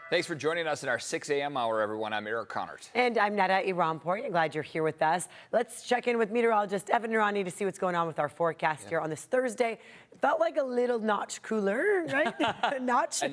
Thanks for joining us in our 6 a.m. hour, everyone. I'm Eric Connors. And I'm Netta Iranpour. Glad you're here with us. Let's check in with meteorologist Evan Nurani to see what's going on with our forecast here on this Thursday. It felt like a little notch cooler, right? A notch.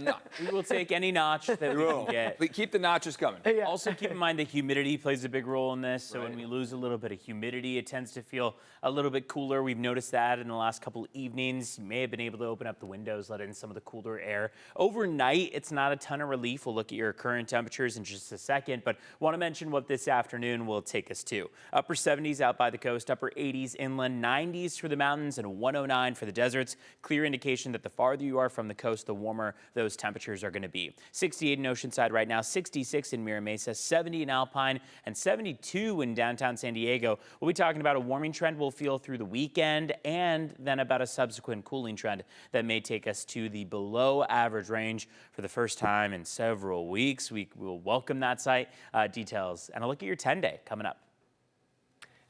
We will take any notch that we can get. But keep the notches coming. Yeah. Also, keep in mind the humidity plays a big role in this. So when we lose a little bit of humidity, it tends to feel a little bit cooler. We've noticed that in the last couple of evenings. You may have been able to open up the windows, let in some of the cooler air. Overnight, it's not a ton of relief. We'll look at your current temperatures in just a second, but want to mention what this afternoon will take us to. Upper 70s out by the coast, upper 80s inland, 90s for the mountains, and 109 for the deserts. Clear indication that the farther you are from the coast, the warmer those temperatures are going to be. 68 in Oceanside right now, 66 in Mira Mesa, 70 in Alpine, and 72 in downtown San Diego. We'll be talking about a warming trend we'll feel through the weekend, and then about a subsequent cooling trend that may take us to the below average range for the first time in several weeks. We will welcome that sight. Details and a look at your 10-day coming up.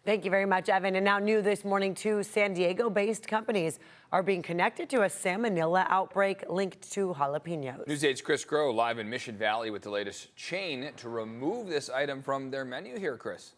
Thank you very much, Evan. And now new this morning, two San Diego-based companies are being connected to a salmonella outbreak linked to jalapenos. News 8's Chris Groh live in Mission Valley with the latest chain to remove this item from their menu here, Chris.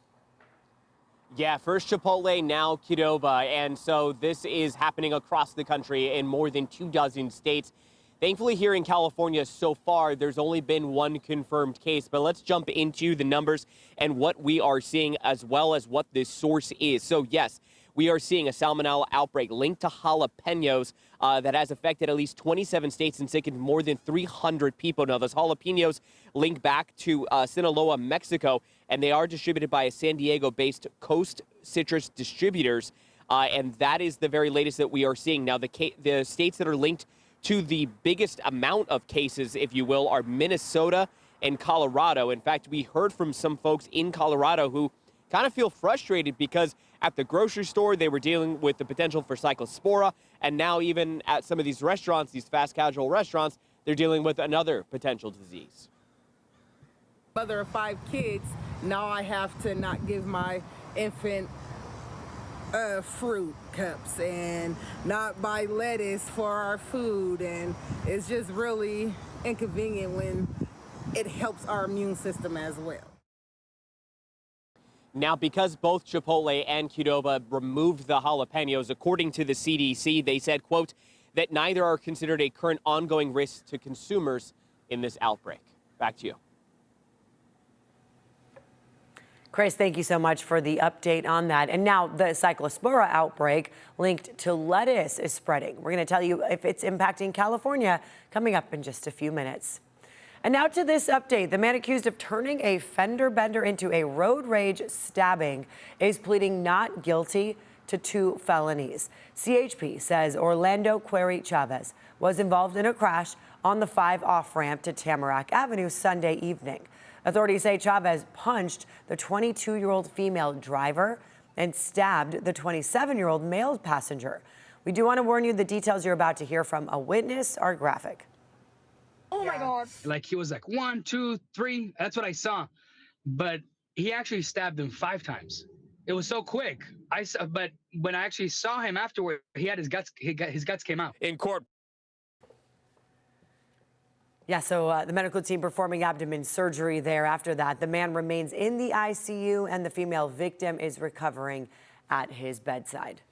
Yeah, first Chipotle, now Qdoba. And so this is happening across the country in more than 24 states. Thankfully, here in California so far, there's only been one confirmed case. But let's jump into the numbers and what we are seeing, as well as what this source is. So, yes, we are seeing a salmonella outbreak linked to jalapenos that has affected at least 27 states and sickened more than 300 people. Now, those jalapenos link back to Sinaloa, Mexico, and they are distributed by a San Diego-based Coast Citrus Distributors. And that is the very latest that we are seeing. Now, the states that are linked to the biggest amount of cases, if you will, are Minnesota and Colorado. In fact, we heard from some folks in Colorado who kind of feel frustrated because at the grocery store, they were dealing with the potential for cyclospora. And now even at some of these restaurants, these fast casual restaurants, they're dealing with another potential disease. Mother of 5 kids, now I have to not give my infant fruit cups and not buy lettuce for our food, and it's just really inconvenient when it helps our immune system as well. Now, because both Chipotle and Qdoba removed the jalapenos, according to the CDC, they said, quote, that neither are considered a current ongoing risk to consumers in this outbreak. Back to you. Chris, thank you so much for the update on that. And now the cyclospora outbreak linked to lettuce is spreading. We're going to tell you if it's impacting California coming up in just a few minutes. And now to this update. The man accused of turning a fender bender into a road rage stabbing is pleading not guilty to 2 felonies. CHP says Orlando Query Chavez was involved in a crash on the 5 off-ramp to Tamarack Avenue Sunday evening. Authorities say Chavez punched the 22-year-old female driver and stabbed the 27-year-old male passenger. We do want to warn you the details you're about to hear from a witness are graphic. Oh my God. Like he was like 1, 2, 3. That's what I saw. But he actually stabbed him 5 times. It was so quick. But when I actually saw him afterward, he had his guts. His guts came out. In court. Yeah, so the medical team performing abdomen surgery there after that. The man remains in the ICU and the female victim is recovering at his bedside.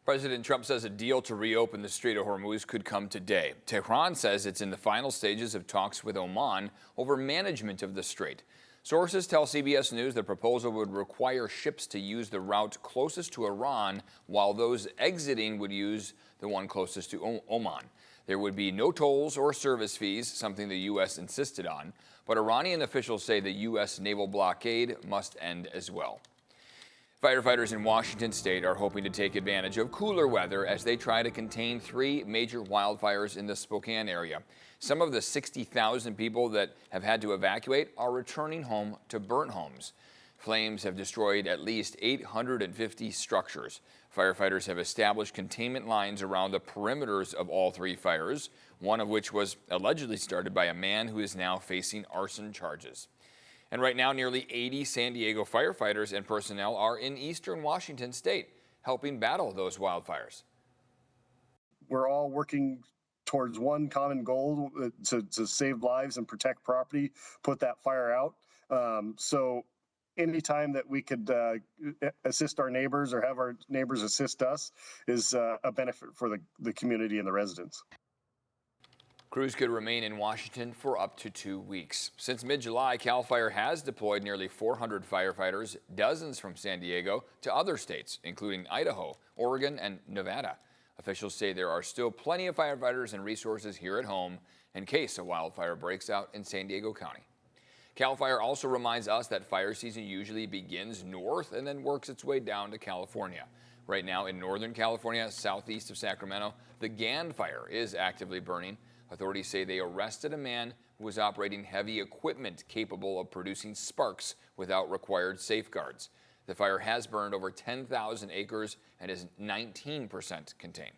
President Trump says a deal to reopen the Strait of Hormuz could come today. Tehran says it's in the final stages of talks with Oman over management of the strait. Sources tell CBS News the proposal would require ships to use the route closest to Iran, while those exiting would use the one closest to Oman. There would be no tolls or service fees, something the U.S. insisted on, but Iranian officials say the U.S. naval blockade must end as well. Firefighters in Washington state are hoping to take advantage of cooler weather as they try to contain 3 major wildfires in the Spokane area. Some of the 60,000 people that have had to evacuate are returning home to burnt homes. Flames have destroyed at least 850 structures. Firefighters have established containment lines around the perimeters of all 3 fires, one of which was allegedly started by a man who is now facing arson charges. And right now, nearly 80 San Diego firefighters and personnel are in eastern Washington state, helping battle those wildfires. We're all working towards one common goal, to save lives and protect property, put that fire out. So anytime that we could assist our neighbors or have our neighbors assist us is a benefit for the community and the residents. Crews could remain in Washington for up to 2 weeks. Since mid-July, CAL FIRE has deployed nearly 400 firefighters, dozens from San Diego to other states, including Idaho, Oregon, and Nevada. Officials say there are still plenty of firefighters and resources here at home in case a wildfire breaks out in San Diego County. CAL FIRE also reminds us that fire season usually begins north and then works its way down to California. Right now in Northern California, southeast of Sacramento, the Gand fire is actively burning. Authorities say they arrested a man who was operating heavy equipment capable of producing sparks without required safeguards. The fire has burned over 10,000 acres and is 19% contained.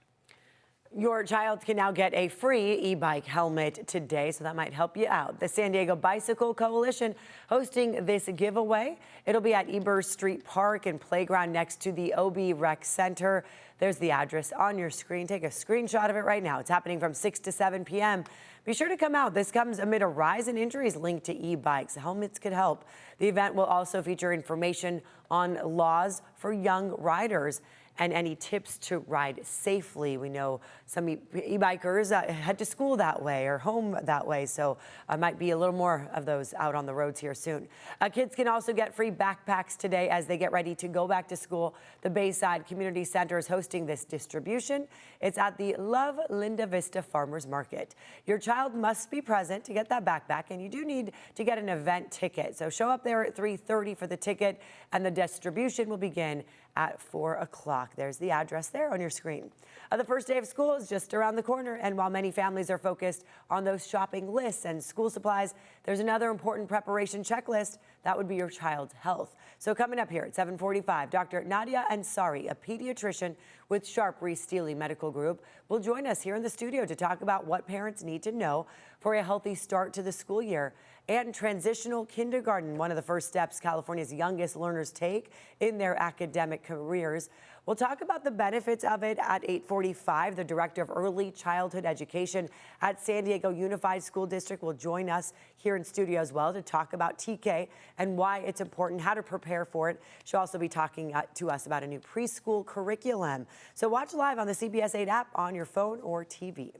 Your child can now get a free e-bike helmet today, so that might help you out. The San Diego Bicycle Coalition hosting this giveaway. It'll be at Ebers Street Park and Playground next to the OB Rec Center. There's the address on your screen. Take a screenshot of it right now. It's happening from 6 to 7 p.m. Be sure to come out. This comes amid a rise in injuries linked to e-bikes. Helmets could help. The event will also feature information on laws for young riders and any tips to ride safely. We know some e-bikers head to school that way or home that way, so might be a little more of those out on the roads here soon. Kids can also get free backpacks today as they get ready to go back to school. The Bayside Community Center is hosting this distribution. It's at the Love Linda Vista Farmers Market. Your child must be present to get that backpack, and you do need to get an event ticket. So show up there at 3:30 for the ticket, and the distribution will begin at 4 o'clock. There's the address there on your screen. The first day of school is just around the corner, and while many families are focused on those shopping lists and school supplies, there's another important preparation checklist. That would be your child's health. So coming up here at 7:45, Dr. Nadia Ansari, a pediatrician with Sharp Reese Steely Medical Group, will join us here in the studio to talk about what parents need to know for a healthy start to the school year. And transitional kindergarten, one of the first steps California's youngest learners take in their academic careers. We'll talk about the benefits of it at 8:45. The director of early childhood education at San Diego Unified School District will join us here in studio as well to talk about TK and why it's important, how to prepare for it. She'll also be talking to us about a new preschool curriculum. So watch live on the CBS 8 app on your phone or TV.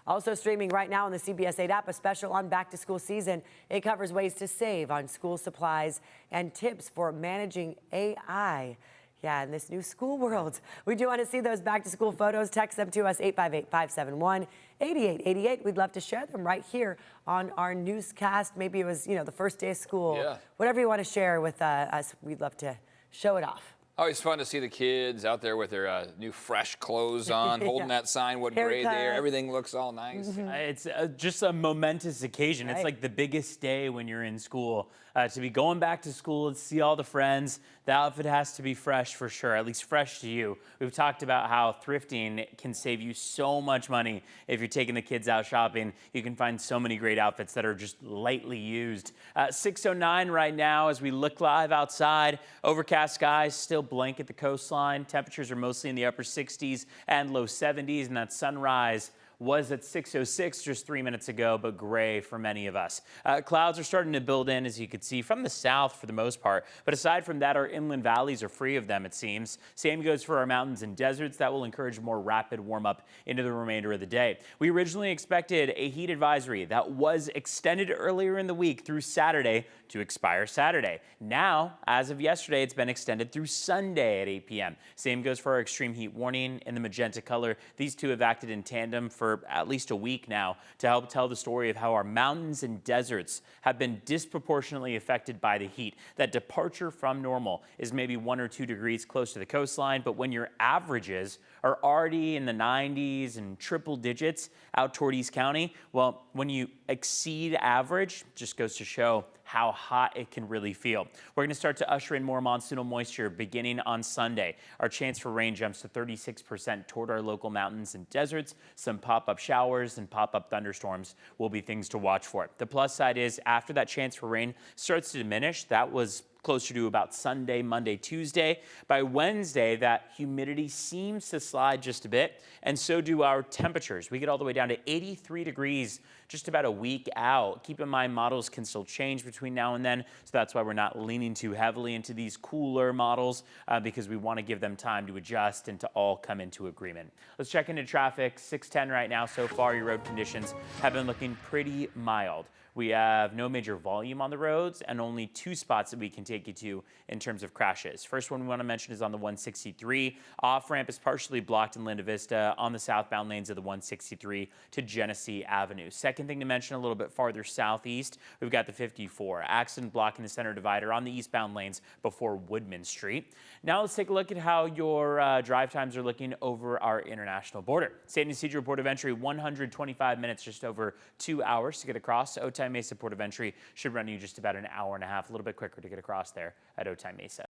Also streaming right now on the CBS 8 app, a special on back to school season. It covers ways to save on school supplies and tips for managing AI. Yeah, in this new school world. We do want to see those back to school photos. Text them to us, 858-571-8888. We'd love to share them right here on our newscast. Maybe it was, the first day of school. Yeah. Whatever you want to share with us, we'd love to show it off. Always fun to see the kids out there with their new fresh clothes on, holding that sign, what grade they are. Everything looks all nice. It's just a momentous occasion. Right. It's like the biggest day when you're in school. To be going back to school, to see all the friends, the outfit has to be fresh for sure, at least fresh to you. We've talked about how thrifting can save you so much money if you're taking the kids out shopping. You can find so many great outfits that are just lightly used. 6:09 right now as we look live outside. Overcast skies, still blank at the coastline. Temperatures are mostly in the upper 60s and low 70s, and that sunrise was at 6:06 just 3 minutes ago, but gray for many of us. Clouds are starting to build in, as you can see, from the south for the most part. But aside from that, our inland valleys are free of them, it seems. Same goes for our mountains and deserts. That will encourage more rapid warm-up into the remainder of the day. We originally expected a heat advisory that was extended earlier in the week through Saturday to expire Saturday. Now, as of yesterday, it's been extended through Sunday at 8 p.m. Same goes for our extreme heat warning in the magenta color. These two have acted in tandem for at least a week now to help tell the story of how our mountains and deserts have been disproportionately affected by the heat. That departure from normal is maybe 1 or 2 degrees close to the coastline, but when your averages are already in the 90s and triple digits out toward East County, well, when you exceed average, just goes to show how hot it can really feel. We're going to start to usher in more monsoonal moisture beginning on Sunday. Our chance for rain jumps to 36% toward our local mountains and deserts. Some pop-up showers and pop-up thunderstorms will be things to watch for. The plus side is after that chance for rain starts to diminish, that was closer to about Sunday, Monday, Tuesday. By Wednesday, that humidity seems to slide just a bit, and so do our temperatures. We get all the way down to 83 degrees just about a week out. Keep in mind, models can still change between now and then, so that's why we're not leaning too heavily into these cooler models because we want to give them time to adjust and to all come into agreement. Let's check into traffic. 6:10 right now. So far, your road conditions have been looking pretty mild. We have no major volume on the roads and only 2 spots that we can take you to in terms of crashes. First one we want to mention is on the 163. Off-ramp is partially blocked in Linda Vista on the southbound lanes of the 163 to Genesee Avenue. Second thing to mention, a little bit farther southeast, we've got the 54. Accident blocking the center divider on the eastbound lanes before Woodman Street. Now let's take a look at how your drive times are looking over our international border. St. Isidro Port of Entry, 125 minutes, just over 2 hours to get across. Otay Mesa Port of Entry should run you just about an hour and a half, a little bit quicker to get across there at Otay Mesa.